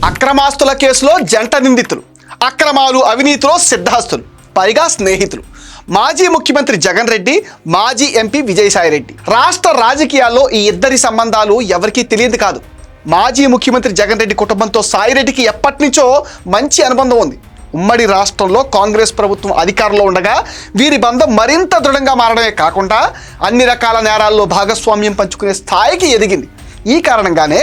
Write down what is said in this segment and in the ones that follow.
అక్రమాస్తుల కేసులో జంట నిందితులు, అక్రమాలు అవినీతిలో సిద్ధాస్తులు, పైగా స్నేహితులు. మాజీ ముఖ్యమంత్రి జగన్ రెడ్డి, మాజీ ఎంపీ విజయసాయిరెడ్డి. రాష్ట్ర రాజకీయాల్లో ఈ ఇద్దరి సంబంధాలు ఎవరికీ తెలియదు కాదు. మాజీ ముఖ్యమంత్రి జగన్ రెడ్డి కుటుంబంతో సాయిరెడ్డికి ఎప్పటి నుంచో మంచి అనుబంధం ఉంది. ఉమ్మడి రాష్ట్రంలో కాంగ్రెస్ ప్రభుత్వం అధికారంలో ఉండగా వీరి బంధం మరింత దృఢంగా మారడమే కాకుండా అన్ని రకాల నేరాల్లో భాగస్వామ్యం పంచుకునే స్థాయికి ఎదిగింది. ఈ కారణంగానే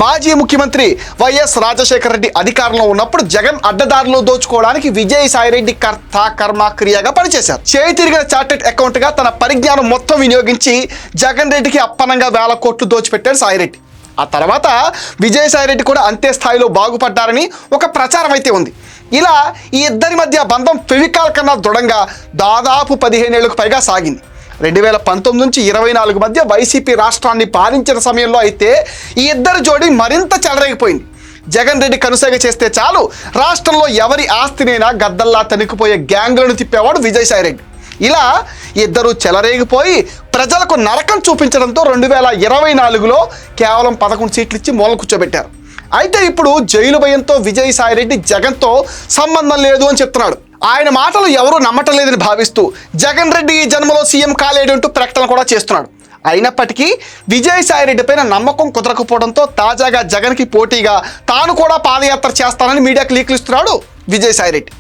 మాజీ ముఖ్యమంత్రి వైఎస్ రాజశేఖర రెడ్డి అధికారంలో ఉన్నప్పుడు జగన్ అడ్డదారిలో దోచుకోవడానికి విజయసాయిరెడ్డి కర్త కర్మ క్రియగా పనిచేశారు. చేయి తిరిగిన చార్టెడ్ అకౌంట్గా తన పరిజ్ఞానం మొత్తం వినియోగించి జగన్ రెడ్డికి అప్పనంగా 1000 కోట్లు దోచిపెట్టాడు సాయిరెడ్డి. ఆ తర్వాత విజయసాయిరెడ్డి కూడా అంతే స్థాయిలో బాగుపడ్డారని ఒక ప్రచారం అయితే ఉంది. ఇలా ఈ ఇద్దరి మధ్య బంధం ఫెవికాల్ కన్నా దృఢంగా దాదాపు 15 ఏళ్లకు పైగా సాగింది. 2019 నుంచి 24 మధ్య వైసీపీ రాష్ట్రాన్ని పాలించిన సమయంలో అయితే ఈ ఇద్దరు జోడీ మరింత చెలరేగిపోయింది. జగన్ రెడ్డి కనుసైగ చేస్తే చాలు రాష్ట్రంలో ఎవరి ఆస్తినైనా గద్దల్లా తనికిపోయే గ్యాంగ్లను తిప్పేవాడు విజయసాయిరెడ్డి. ఇలా ఇద్దరు చెలరేగిపోయి ప్రజలకు నరకం చూపించడంతో 2024లో కేవలం 11 సీట్లు ఇచ్చి మూల కూర్చోబెట్టారు. అయితే ఇప్పుడు జైలు భయంతో విజయసాయిరెడ్డి జగన్తో సంబంధం లేదు అని చెప్తున్నాడు. ఆయన మాటలు ఎవరూ నమ్మటం లేదని భావిస్తూ జగన్ రెడ్డి ఈ జన్మలో సీఎం కాలేడు అంటూ ప్రకటన కూడా చేస్తున్నాడు. అయినప్పటికీ విజయసాయిరెడ్డి పైన నమ్మకం కుదరకపోవడంతో తాజాగా జగన్కి పోటీగా తాను కూడా పాదయాత్ర చేస్తానని మీడియాకు లీకులు ఇస్తున్నాడు విజయసాయిరెడ్డి.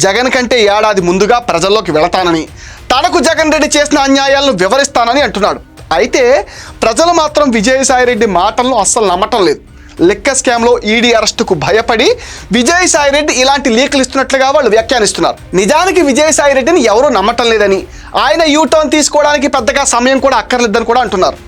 జగన్ కంటే ఏడాది ముందుగా ప్రజల్లోకి వెళతానని, తనకు జగన్ రెడ్డి చేసిన అన్యాయాలను వివరిస్తానని అంటున్నాడు. అయితే ప్రజలు మాత్రం విజయసాయిరెడ్డి మాటలను అస్సలు నమ్మటం లేదు. లెక్క స్కామ్లో ఈడీ అరెస్టుకు భయపడి విజయసాయిరెడ్డి ఇలాంటి లీకులు ఇస్తున్నట్లుగా వాళ్ళు వ్యాఖ్యానిస్తున్నారు. నిజానికి విజయసాయిరెడ్డిని ఎవరూ నమ్మటం లేదని, ఆయన యూటర్న్ తీసుకోవడానికి పెద్దగా సమయం కూడా అక్కర్లేదని కూడా అంటున్నారు.